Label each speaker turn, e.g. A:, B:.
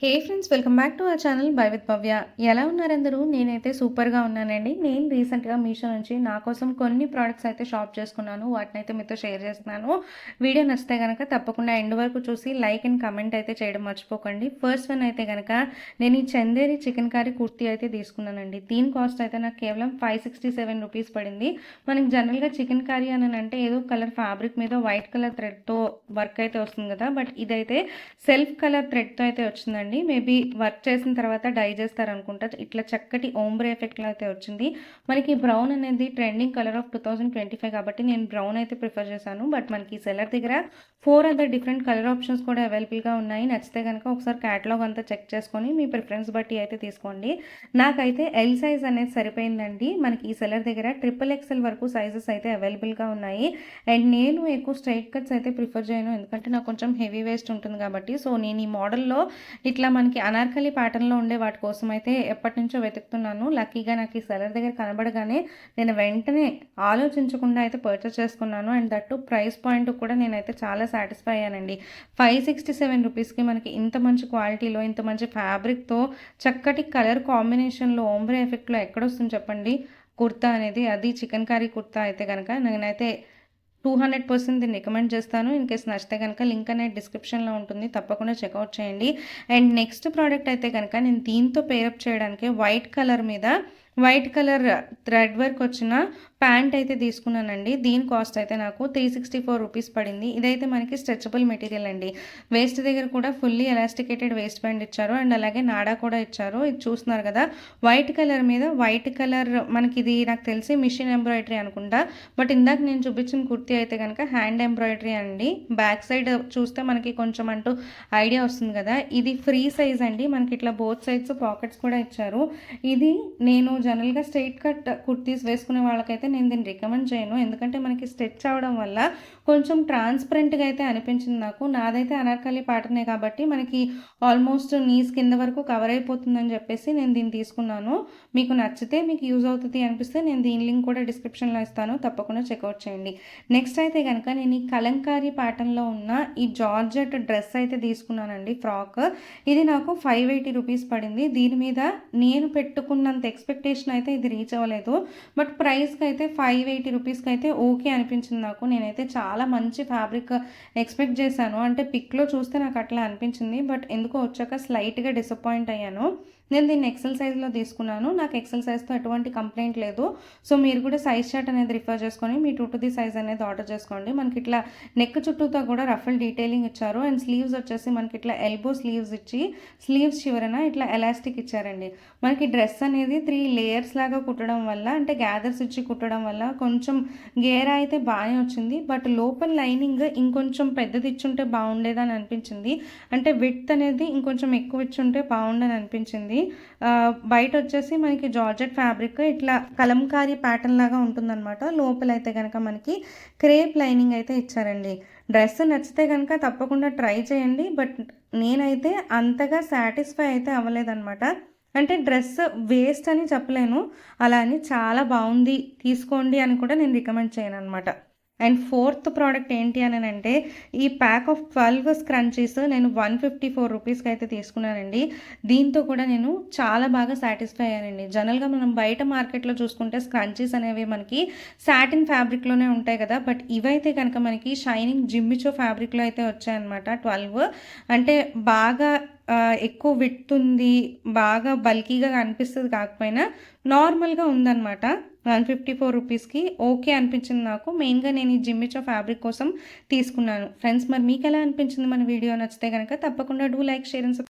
A: Hey friends, welcome back to our channel by with Bhavya. ఎలా ఉన్నారందరూ? నేనైతే సూపర్గా ఉన్నానండి. నేను రీసెంట్గా మీషో నుంచి నా కోసం కొన్ని ప్రోడక్ట్స్ అయితే షాప్ చేసుకున్నాను. వాటిని అయితే మీతో షేర్ చేస్తున్నాను. వీడియో నచ్చితే కనుక తప్పకుండా ఎండ్ వరకు చూసి లైక్ అండ్ కమెంట్ అయితే చేయడం మర్చిపోకండి. ఫస్ట్ వన్ అయితే కనుక నేను ఈ చందేరి చికెన్ కర్రీ కుర్తీ అయితే తీసుకున్నానండి. దీని కాస్ట్ అయితే నాకు కేవలం 567 రూపీస్ పడింది. మనకి జనరల్గా చికెన్ కర్రీ అని అంటే ఏదో కలర్ ఫ్యాబ్రిక్ మీద వైట్ కలర్ థ్రెడ్తో వర్క్ అయితే వస్తుంది కదా, బట్ ఇదైతే సెల్ఫ్ కలర్ థ్రెడ్తో అయితే వచ్చిందండి. మేబీ వర్క్ చేసిన తర్వాత డై చేస్తారనుకుంటా. ఇట్లా చక్కటి ఓంబ్రే ఎఫెక్ట్లో అయితే వచ్చింది. మనకి బ్రౌన్ అనేది ట్రెండింగ్ కలర్ ఆఫ్ 2025 కాబట్టి నేను బ్రౌన్ అయితే ప్రిఫర్ చేశాను. బట్ మనకి సెల్లర్ దగ్గర 4 అదర్ డిఫరెంట్ కలర్ ఆప్షన్స్ కూడా అవైలబుల్గా ఉన్నాయి. నచ్చితే కనుక ఒకసారి క్యాటలాగ్ అంతా చెక్ చేసుకొని మీ ప్రిఫరెన్స్ బట్టి అయితే తీసుకోండి. నాకైతే ఎల్ సైజ్ అనేది సరిపోయిందండి. మనకి ఈ సెల్లర్ దగ్గర XXL వరకు సైజెస్ అయితే అవైలబుల్గా ఉన్నాయి. అండ్ నేను ఎక్కువ స్ట్రైట్ కట్స్ అయితే ప్రిఫర్ చేయను, ఎందుకంటే నాకు కొంచెం హెవీ వేస్ట్ ఉంటుంది కాబట్టి. సో నేను ఈ మోడల్లో ఇట్లా మనకి అనార్కలి ప్యాటర్న్లో ఉండే వాటి కోసం అయితే ఎప్పటి నుంచో వెతుకుతున్నాను. లక్కీగా నాకు ఈ సెల్లర్ దగ్గర కనబడగానే నేను వెంటనే ఆలోచించకుండా అయితే పర్చేస్ చేసుకున్నాను. అండ్ దట్టు ప్రైస్ పాయింట్ కూడా నేనైతే చాలా సాటిస్ఫై అయ్యానండి. 567 రూపీస్కి మనకి ఇంత మంచి క్వాలిటీలో, ఇంత మంచి ఫ్యాబ్రిక్తో, చక్కటి కలర్ కాంబినేషన్లో, ఓంబ్రే ఎఫెక్ట్లో ఎక్కడొస్తుంది చెప్పండి కుర్తా అనేది. అది చికెన్ కర్రీ కుర్తా అయితే కనుక నేనైతే 200% దీన్ని రికమెండ్ చేస్తాను. ఇన్ కేస్ నచ్చితే కనుక లింక్ అనేది డిస్క్రిప్షన్లో ఉంటుంది, తప్పకుండా చెక్అవుట్ చేయండి. అండ్ నెక్స్ట్ ప్రోడక్ట్ అయితే కనుక నేను దీంతో పేరప్ చేయడానికి వైట్ కలర్ థ్రెడ్ వర్క్ వచ్చిన ప్యాంట్ అయితే తీసుకున్నానండి. దీని కాస్ట్ అయితే నాకు 364 రూపీస్ పడింది. ఇదైతే మనకి స్ట్రెచబుల్ మెటీరియల్ అండి. వేస్ట్ దగ్గర కూడా ఫుల్లీ ఎలాస్టికేటెడ్ వేస్ట్ బ్యాండ్ ఇచ్చారు. అండ్ అలాగే నాడా కూడా ఇచ్చారు. ఇది చూస్తున్నారు కదా, వైట్ కలర్ మీద వైట్ కలర్ మనకి ఇది నాకు తెలిసి మిషన్ ఎంబ్రాయిడరీ అనుకుంటా. బట్ ఇందాక నేను చూపించిన కుర్తీ అయితే కనుక హ్యాండ్ ఎంబ్రాయిడరీ అండి. బ్యాక్ సైడ్ చూస్తే మనకి కొంచెం అంటూ ఐడియా వస్తుంది కదా. ఇది ఫ్రీ సైజ్ అండి. మనకి ఇట్లా బోత్ సైడ్స్ పాకెట్స్ కూడా ఇచ్చారు. ఇది నేను జనరల్గా స్ట్రైట్ కట్ కుర్తీస్ వేసుకునే వాళ్ళకైతే నేను దీన్ని రికమెండ్ చేయను, ఎందుకంటే మనకి స్ట్రెచ్ అవడం వల్ల కొంచెం ట్రాన్స్పరెంట్గా అయితే అనిపించింది నాకు. నాదైతే అనార్కలి ప్యాటర్నే కాబట్టి మనకి ఆల్మోస్ట్ నీస్ కింద వరకు కవర్ అయిపోతుందని చెప్పేసి నేను దీన్ని తీసుకున్నాను. మీకు నచ్చితే, మీకు యూజ్ అవుతుంది అనిపిస్తే నేను దీని లింక్ కూడా డిస్క్రిప్షన్లో ఇస్తాను, తప్పకుండా చెక్అవుట్ చేయండి. నెక్స్ట్ అయితే కనుక నేను ఈ కలంకారీ ప్యాటర్న్లో ఉన్న ఈ జార్జెట్ డ్రెస్ అయితే తీసుకున్నానండి, ఫ్రాక్. ఇది నాకు 580 రూపీస్ పడింది. దీని మీద నేను పెట్టుకున్నంత ఎక్స్పెక్టేషన్ అయితే ఇది రీచ్ అవ్వలేదు. బట్ ప్రైస్కి అయితే 580 రూపీస్కి అయితే ఓకే అనిపించింది నాకు. నేనైతే చాలా మంచి ఫ్యాబ్రిక్ ఎక్స్పెక్ట్ చేశాను. అంటే పిక్లో చూస్తే నాకు అట్లా అనిపించింది, బట్ ఎందుకో వచ్చాక స్లైట్గా డిసప్పాయింట్ అయ్యాను. నేను దీన్ని ఎక్సెల్ సైజ్లో తీసుకున్నాను. నాకు ఎక్సెల్ సైజ్తో ఎటువంటి కంప్లైంట్ లేదు. సో మీరు కూడా సైజ్ చార్ట్ అనేది రిఫర్ చేసుకొని మీ 2 సైజ్ అనేది ఆర్డర్ చేసుకోండి. మనకి ఇట్లా నెక్ చుట్టూతో కూడా రఫల్ డీటెయిలింగ్ ఇచ్చారు. అండ్ స్లీవ్స్ వచ్చేసి మనకి ఇట్లా ఎల్బో స్లీవ్స్ ఇచ్చి స్లీవ్స్ చివరన ఇట్లా ఎలాస్టిక్ ఇచ్చారండి. మనకి డ్రెస్ అనేది 3 లేయర్స్ లాగా కుట్టడం వల్ల, అంటే గ్యాదర్స్ ఇచ్చి కుట్టడం వల్ల కొంచెం గేరా అయితే బాగానే వచ్చింది. బట్ లోపల లైనింగ్ ఇంకొంచెం పెద్దది ఇచ్చుంటే బాగుండేదని అనిపించింది. అంటే విడ్త్ అనేది ఇంకొంచెం ఎక్కువ ఇచ్చుంటే బాగుండని అనిపించింది. బయట వచ్చేసి మనకి జార్జెట్ ఫ్యాబ్రిక్ ఇట్లా కలంకారీ ప్యాటర్న్ లాగా ఉంటుందన్నమాట. లోపలైతే కనుక మనకి క్రేప్ లైనింగ్ అయితే ఇచ్చారండి. డ్రెస్ నచ్చితే కనుక తప్పకుండా ట్రై చేయండి. బట్ నేనైతే అంతగా సాటిస్ఫై అయితే అవ్వలేదన్నమాట. అంటే డ్రెస్ వేస్ట్ అని చెప్పలేను, అలా అని చాలా బాగుంది తీసుకోండి అని కూడా నేను రికమెండ్ చేయను అనమాట. అండ్ ఫోర్త్ ప్రోడక్ట్ ఏంటి అని అంటే ఈ ప్యాక్ ఆఫ్ 12 స్క్రంచీస్ నేను 154 రూపీస్కి అయితే తీసుకున్నానండి. దీంతో కూడా నేను చాలా బాగా సాటిస్ఫై అయ్యానండి. జనరల్గా మనం బయట మార్కెట్లో చూసుకుంటే స్క్రంచీస్ అనేవి మనకి సాటిన్ ఫ్యాబ్రిక్లోనే ఉంటాయి కదా, బట్ ఇవైతే కనుక మనకి షైనింగ్ జిమ్మిచో ఫ్యాబ్రిక్లో అయితే వచ్చాయన్నమాట. 12 అంటే బాగా ఎక్కువ విడ్త్ ఉంది, బాగా బల్కీగా కనిపిస్తుంది కాకపోయినా నార్మల్గా ఉందన్నమాట. 154 రూపీస్కి ఓకే అనిపించింది నాకు. మెయిన్గా నేను ఈ జిమ్మిచో ఫ్యాబ్రిక్ కోసం తీసుకున్నాను. ఫ్రెండ్స్, మరి మీకు ఎలా అనిపించింది మన వీడియో? నచ్చితే కనుక తప్పకుండా డూ లైక్, షేర్ అండ్